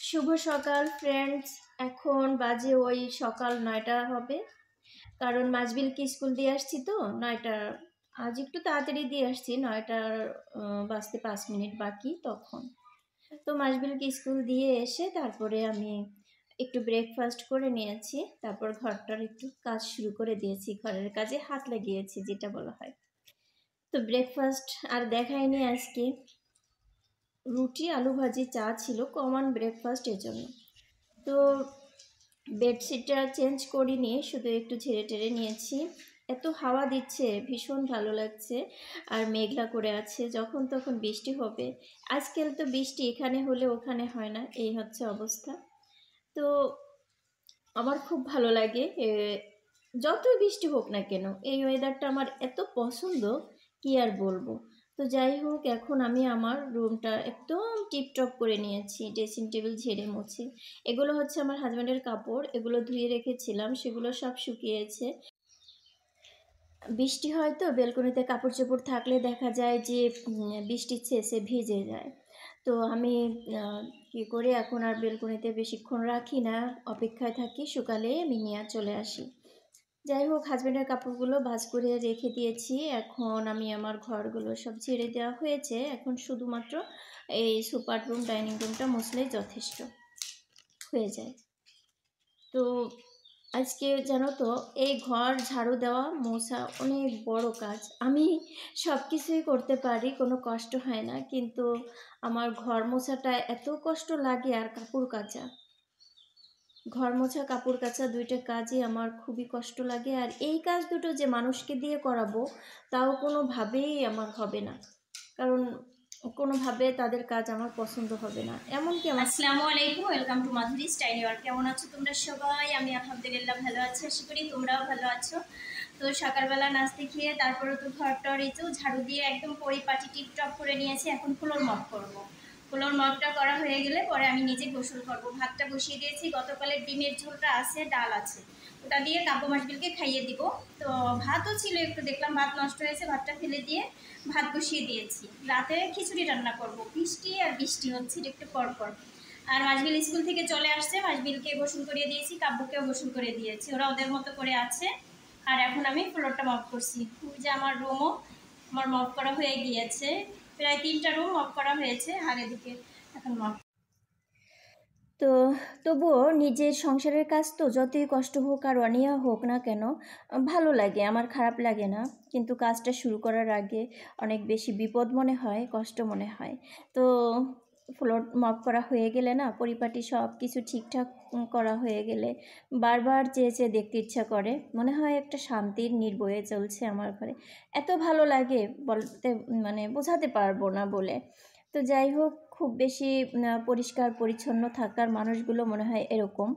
শুভ সকাল ফ্রেন্ডস। এখন বাজে ওই সকাল 9টা হবে, কারণ মাসবিলকে স্কুল দিয়ে আসছি তো 9টা। আজ একটু তাড়াতাড়ি দিয়ে আসছি, 9টার বাজতে 5 মিনিট বাকি তখন। তো মাসবিলকে স্কুল দিয়ে এসে তারপরে আমি একটু ব্রেকফাস্ট করে নিয়েছি, তারপর ঘরটার একটু কাজ শুরু করে দিয়েছি, ঘরের কাজে হাত লাগিয়েছি যেটা বলা হয়। তো ব্রেকফাস্ট আর দেখাইনি আজকে, রুটি আলু ভাজি চা ছিল, কমন ব্রেকফাস্ট এর জন্য। তো বেডশিটটা চেঞ্জ করিনি, শুধু একটু ঝেড়ে টেড়ে নিয়েছি। এত হাওয়া দিচ্ছে, ভীষণ ভালো লাগছে। আর মেঘলা করে আছে, যখন তখন বৃষ্টি হবে। আজকাল তো বৃষ্টি এখানে হলে ওখানে হয় না, এই হচ্ছে অবস্থা। তো আমার খুব ভালো লাগে, যতই বৃষ্টি হোক না কেন এই ওয়েদারটা আমার এত পছন্দ, কি আর বলবো। তো যাই হোক, এখন আমি আমার রুমটা একদম টিপটপ করে নিয়েছি, ড্রেসিং টেবিল ঝেড়ে মুছে। এগুলো হচ্ছে আমার হাজব্যান্ডের কাপড়, এগুলো ধুয়ে রেখেছিলাম, সেগুলো সব শুকিয়েছে। বৃষ্টি হয় তো বেলকনিতে কাপড় চোপড় থাকলে দেখা যায় যে বৃষ্টির ছেঁচে ভিজে যায়। তো আমি কী করে এখন আর বেলকনিতে বেশিক্ষণ রাখি না, অপেক্ষায় থাকি, শুকালে আমি নিয়ে চলে আসি। যাই হোক, হাজব্যান্ডের কাপড়গুলো ভাঁজ করে রেখে দিয়েছি। এখন আমি আমার ঘরগুলো সব ঝেড়ে দেওয়া হয়েছে, এখন শুধুমাত্র এই সুপার রুম ডাইনিং রুমটা মুছলেই যথেষ্ট হয়ে যায়। তো আজকে জানো তো, এই ঘর ঝাড়ু দেওয়া মোছা অনেক বড় কাজ। আমি সব কিছুই করতে পারি, কোনো কষ্ট হয় না, কিন্তু আমার ঘর মোছাটা এত কষ্ট লাগে। আর কাপড় কাচা, ঘর মোছা কাপড় কাচা দুইটা কাজই আমার খুবই কষ্ট লাগে। আর এই কাজ দুটো যে মানুষকে দিয়ে করাবো, তাও কোনোভাবেই আমার হবে না, কারণ কোনোভাবে তাদের কাজ আমার পছন্দ হবে না। এমনকি আসসালামু আলাইকুম, welcome to Madhuri style work. কেমন আছো তোমরা সবাই? আমি আলহামদুলিল্লাহ ভালো আছি, আশা করি তোমরাও ভালো আছো। তো সকালবেলা নাস্তে খেয়ে তারপরে তো ঘরটার এই তো ঝাড়ু দিয়ে একদম পরিপাটি টিপটপ করে নিয়েছি। এখন ফ্লোর মপ করবো। ফ্লোর মপটা করা হয়ে গেলে পরে আমি নিজে গোসল করবো। ভাতটা বসিয়ে দিয়েছি, গতকালের ডিমের ঝোলটা আছে, ডাল আছে, ওটা দিয়ে কাব্য মাসবিলকে খাইয়ে দিব। তো ভাতও ছিল একটু, দেখলাম ভাত নষ্ট হয়েছে, ভাতটা ফেলে দিয়ে ভাত বসিয়ে দিয়েছি। রাতে খিচুড়ি রান্না করব, বৃষ্টি আর বৃষ্টি হচ্ছে একটু পরপর। আর মাসবিল স্কুল থেকে চলে আসছে, মাসবিলকে গোসল করিয়ে দিয়েছি, কাব্যকেও গোসল করে দিয়েছি, ওরা ওদের মতো করে আছে। আর এখন আমি ফ্লোরটা মপ করছি। যে আমার রুমও আমার মপ করা হয়ে গিয়েছে, প্রায় 3টা রুম মপ করা হয়েছে, আর এদিকে এখন মপ। তো তবুও নিজের সংসারের কাজ তো যতই কষ্ট হোক আর অনিয়া হোক না কেন, ভালো লাগে, আমার খারাপ লাগে না। কিন্তু কাজটা শুরু করার আগে অনেক বেশি বিপদ মনে হয়, কষ্ট মনে হয়। তো ফ্লোর মপ করা হয়ে গেলে না, পরিপাটি সব কিছু ঠিকঠাক করা হয়ে গেলে বারবার চেয়ে চেয়ে দেখতে ইচ্ছা করে, মনে হয় একটা শান্তির নির্বয়ে চলছে আমার ঘরে। এত ভালো লাগে বলতে মানে বোঝাতে পারবো না বলে। তো যাই হোক, খুব বেশি পরিষ্কার পরিচ্ছন্ন থাকার মানুষগুলো মনে হয় এরকম,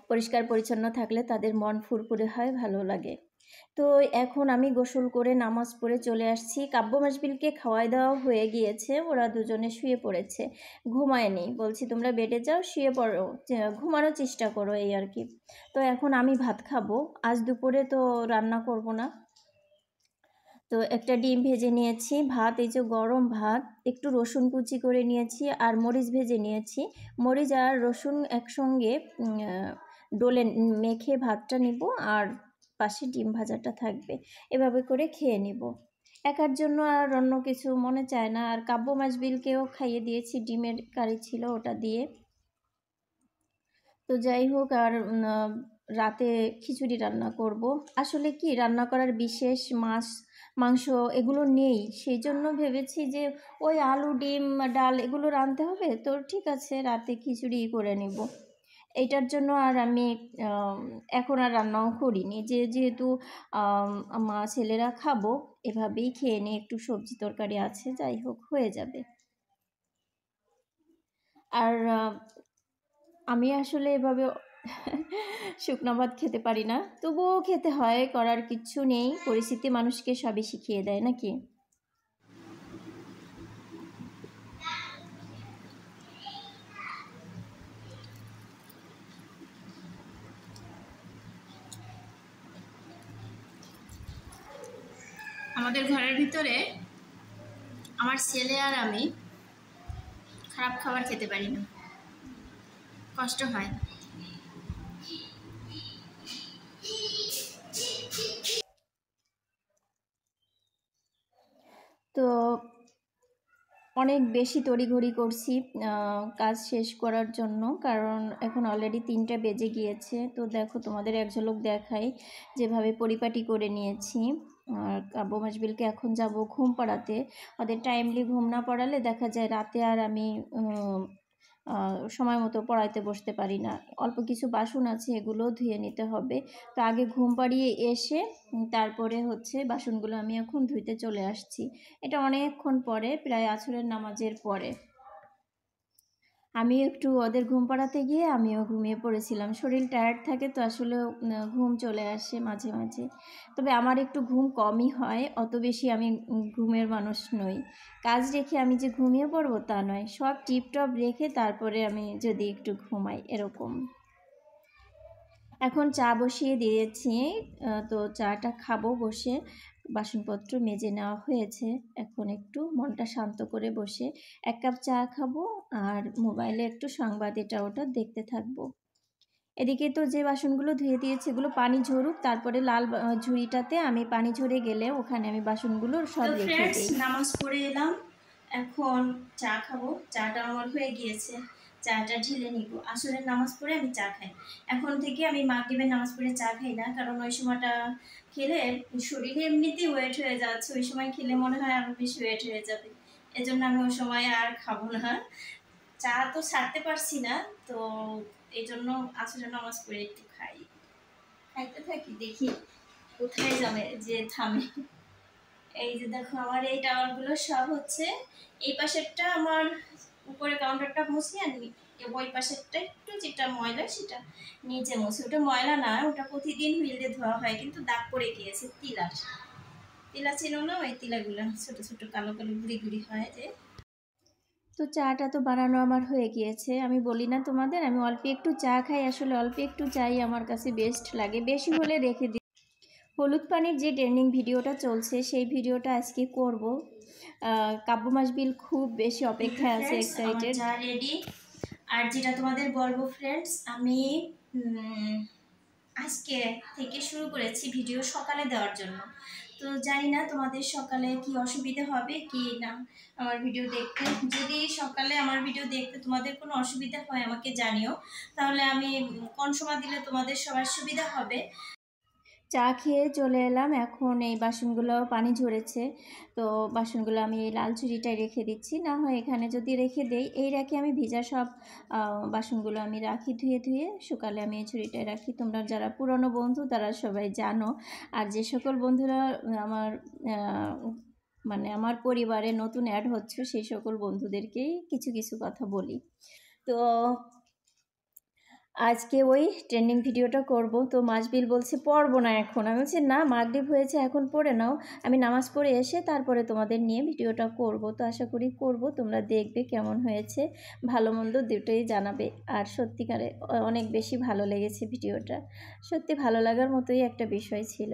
পরিষ্কার পরিচ্ছন্ন থাকলে তাদের মন ফুরফুরে হয়, ভালো লাগে। তো এখন আমি গোসল করে নামাজ পড়ে চলে আসছি। কাব্য মাসবিলকে খাওয়াই দেওয়া হয়ে গিয়েছে, ওরা দুজনে শুয়ে পড়েছে, ঘুমায়নি। বলছি তোমরা বেডে যাও, শুয়ে পড়ো, ঘুমানোর চেষ্টা করো, এই আর কি। তো এখন আমি ভাত খাবো, আজ দুপুরে তো রান্না করব না। তো একটা ডিম ভেজে নিয়েছি, ভাত, এই যে গরম ভাত, একটু রসুন কুচি করে নিয়েছি আর মরিচ ভেজে নিয়েছি। মরিচ আর রসুন একসঙ্গে ডলে মেখে ভাতটা নিব, আর পাশে ডিম ভাজাটা থাকবে, এভাবে করে খেয়ে নিব। একার জন্য আর অন্য কিছু মনে চায় না। আর কাব্য মাসবিলকেও খাইয়ে দিয়েছি, ডিমের কারি ছিল ওটা দিয়ে। তো যাই হোক, আর রাতে খিচুড়ি রান্না করব। আসলে কি, রান্না করার বিশেষ মাছ মাংস এগুলো নেই, সেই জন্য ভেবেছি যে ওই আলু ডিম ডাল এগুলো রাঁধতে হবে, তো ঠিক আছে রাতে খিচুড়ি করে নিব। এইটার জন্য আর আমি এখন আর রান্নাও করিনি, যেহেতু মা ছেলেরা খাবো, এভাবেই খেয়ে নিই, একটু সবজি তরকারি আছে, যাই হোক হয়ে যাবে। আর আমি আসলে এভাবে শুকনো ভাত খেতে পারি না, তবুও খেতে হয়, করার কিচ্ছু নেই, পরিস্থিতি মানুষকে সবই শিখিয়ে দেয় নাকি। আমাদের ঘরের ভিতরে আমার ছেলে আর আমি খারাপ খাবার খেতে পারি না। কষ্ট হয়। তো অনেক বেশি তড়িঘড়ি করছি কাজ শেষ করার জন্য, কারণ এখন অলরেডি 3টা বেজে গিয়েছে। তো দেখো তোমাদের এক ঝলক দেখাই, যেভাবে পরিপাটি করে নিয়েছি। আর কাব্য মাসবিলকে এখন যাব ঘুম পাড়াতে। ওদের টাইমলি ঘুম না পড়ালে দেখা যায় রাতে আর আমি সময় মতো পড়াইতে বসতে পারি না। অল্প কিছু বাসন আছে, এগুলোও ধুয়ে নিতে হবে। তো আগে ঘুম পাড়িয়ে এসে তারপরে হচ্ছে বাসনগুলো আমি এখন ধুইতে চলে আসছি। এটা অনেকক্ষণ পরে, প্রায় আসরের নামাজের পরে। আমি একটু ওদের ঘুম পাড়াতে গিয়ে আমিও ঘুমিয়ে পড়েছিলাম। শরীর টায়ার্ড থাকে তো আসলে ঘুম চলে আসে মাঝে মাঝে। তবে আমার একটু ঘুম কমই হয়, অত বেশি আমি ঘুমের মানুষ নই। কাজ রেখে আমি যে ঘুমিয়ে পড়বো তা নয়, সব টিপটপ রেখে তারপরে আমি যদি একটু ঘুমাই, এরকম। এখন চা বসিয়ে দিয়েছি, তো চাটা খাবো বসে। বাসনপত্র মেজে নেওয়া হয়েছে, এখন একটু মনটা শান্ত করে বসে 1 কাপ চা খাবো আর মোবাইলে একটু সংবাদ এটা ওটা দেখতে থাকবো। এদিকে তো যে বাসনগুলো ধুয়ে দিয়েছি এগুলো পানি ঝরুক, তারপরে লাল ঝুড়িটাতে আমি পানি ঝরে গেলে ওখানে আমি বাসনগুলো সব রেখে দিই। নামাজ পড়ে এলাম, এখন চা খাবো। চাটা আমার হয়ে গিয়েছে, চাটা ঢেলে নিব। আসরের নামাজ পড়ে আমি চা খাই। এখন থেকে আমি মাগরিবের নামাজ পড়ে চা খাই না, কারণ ওই সময়টা খেলে শরীরে এমনিতেই ওয়েট হয়ে যাচ্ছে, ওই সময় খেলে মনে হয় আরও বেশি ওয়েট হয়ে যাবে। এজন্য আমি ওই সময় আর খাবো না। চা তো ছাড়তে পারছি না, তো এই জন্য আসরের নামাজ পড়ে একটু খাইতে থাকি, দেখি কোথায় যাবে যে থামে। এই যে দেখো আমার এই টাওয়ালগুলো সব হচ্ছে, এই পাশেরটা আমার উপরে কাউন্টারটা মুছি, আর ওই পাশেরটা একটু যেটা ময়লা সেটা নিচে মুছি। ওটা ময়লা না, ওটা প্রতিদিন হুইলে ধোয়া হয়, কিন্তু দাগ পড়ে গিয়েছে। তিলা ছিল না, ওই তিলাগুলো ছোট ছোট কালো কালো গুড়ি গুড়ি হয় যে। তো চাটা তো বানানো আমার হয়ে গিয়েছে। আমি বলি না তোমাদের, আমি অল্প একটু চা খাই, আসলে অল্প একটু চাই আমার কাছে বেস্ট লাগে, বেশি হলে রেখে দিই। হলুদ পানির যে ট্রেন্ডিং ভিডিওটা চলছে সেই ভিডিওটা আজকে করব। কাব্য মাসবিল খুব বেশি অপেক্ষায় আছে, এক্সাইটেড। চা রেডি। আর যেটা তোমাদের বলবো ফ্রেন্ডস, আমি আজকে থেকে শুরু করেছি ভিডিও সকালে দেওয়ার জন্য। তো জানি না তোমাদের সকালে কি অসুবিধা হবে কি না আমার ভিডিও দেখতে। যদি সকালে আমার ভিডিও দেখতে তোমাদের কোনো অসুবিধা হয় আমাকে জানিও, তাহলে আমি কোন সময় দিলে তোমাদের সবার সুবিধা হবে। চা খেয়ে চলে এলাম, এখন এই বাসনগুলো পানি ঝরেছে, তো বাসনগুলো আমি এই লাল ঝুড়িটায় রেখে দিচ্ছি। না হয় এখানে যদি রেখে দেই, এই রেখে আমি ভিজা সব বাসনগুলো আমি রাখি, ধুয়ে ধুয়ে সকালে আমি এই ঝুড়িটায় রাখি। তোমরা যারা পুরনো বন্ধু তারা সবাই জানো, আর যে সকল বন্ধুরা আমার মানে আমার পরিবারে নতুন অ্যাড হচ্ছে সেই সকল বন্ধুদেরকেই কিছু কিছু কথা বলি। তো আজকে ওই ট্রেন্ডিং ভিডিওটা করব। তো মাসবিল বলছে পড়বো না এখন। আমি বলছি না, মাগরিব হয়েছে, এখন পড়ে নাও, আমি নামাজ পড়ে এসে তারপরে তোমাদের নিয়ে ভিডিওটা করব। তো আশা করি করব, তোমরা দেখবে কেমন হয়েছে, ভালো মন্দ দুটোই জানাবে। আর সত্যিকারে অনেক বেশি ভালো লেগেছে ভিডিওটা, সত্যি ভালো লাগার মতোই একটা বিষয় ছিল।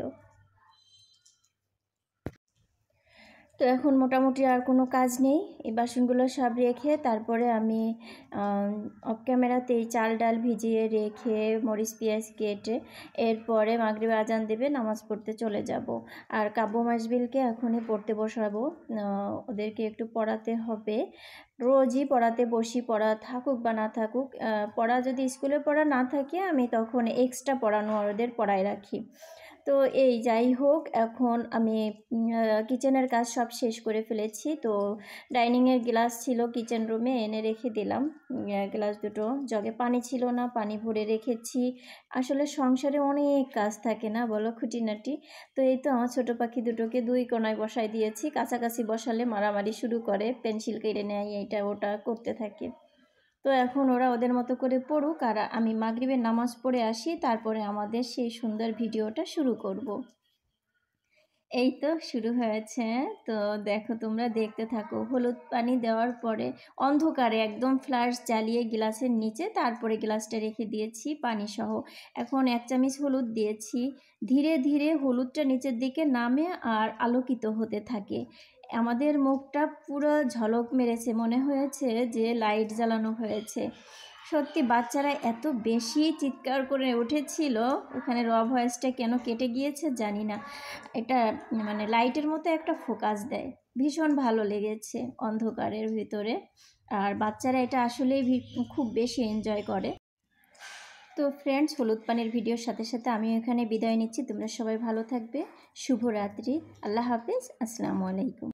তো এখন মোটামুটি আর কোনো কাজ নেই, এই বাসনগুলো সব রেখে তারপরে আমি অফ ক্যামেরাতেই চাল ডাল ভিজিয়ে রেখে মরিচ পেঁয়াজ কেটে এরপরে মাগরিবে আজান দেবে, নামাজ পড়তে চলে যাব। আর কাব্য মাসবিলকে এখনই পড়তে বসাবো, ওদেরকে একটু পড়াতে হবে। রোজই পড়াতে বসি, পড়া থাকুক বা না থাকুক। পড়া যদি স্কুলে পড়া না থাকে আমি তখন এক্সট্রা পড়ানো ওদের পড়ায় রাখি। তো এই যাই হোক, এখন আমি কিচেনের কাজ সব শেষ করে ফেলেছি। তো ডাইনিংয়ের গ্লাস ছিল কিচেন রুমে, এনে রেখে দিলাম। গ্লাস দুটো, জগে পানি ছিল না, পানি ভরে রেখেছি। আসলে সংসারে অনেক কাজ থাকে না বলো, খুঁটিনাটি। তো এই তো আমার ছোটো পাখি দুটোকে 2 কোণায় বসাই দিয়েছি, কাছাকাছি বসালে মারামারি শুরু করে, পেন্সিল কেড়ে নেয়, এইটা ওটা করতে থাকে। তো এখন ওরা ওদের মতো করে পড়ুক, আর আমি মাগরিবের নামাজ পড়ে আসি, তারপরে আমাদের সেই সুন্দর ভিডিওটা শুরু করব। এই তো শুরু হয়েছে। তো দেখো, তোমরা দেখতে থাকো। হলুদ পানি দেওয়ার পরে অন্ধকারে একদম ফ্ল্যাশ জ্বালিয়ে গ্লাসের নিচে তারপরে গ্লাসটা রেখে দিয়েছি পানি সহ। এখন 1 চামচ হলুদ দিয়েছি, ধীরে ধীরে হলুদটা নিচের দিকে নামে আর আলোকিত হতে থাকে। আমাদের মুখটা পুরো ঝলক মেরেছে, মনে হয়েছে যে লাইট জ্বালানো হয়েছে। সত্যি বাচ্চারা এত বেশি চিৎকার করে উঠেছিল, ওখানে র ভয়েসটা কেন কেটে গিয়েছে জানি না। এটা মানে লাইটের মতো একটা ফোকাস দেয়, ভীষণ ভালো লেগেছে অন্ধকারের ভিতরে। আর বাচ্চারা এটা আসলেই খুব বেশি এনজয় করে। তো ফ্রেন্ডস, হলুদ পানির ভিডিওর সাথে সাথে আমি এখানে বিদায় নিচ্ছি। তোমরা সবাই ভালো থাকবে। শুভরাত্রি। আল্লাহ হাফিজ। আসসালামু আলাইকুম।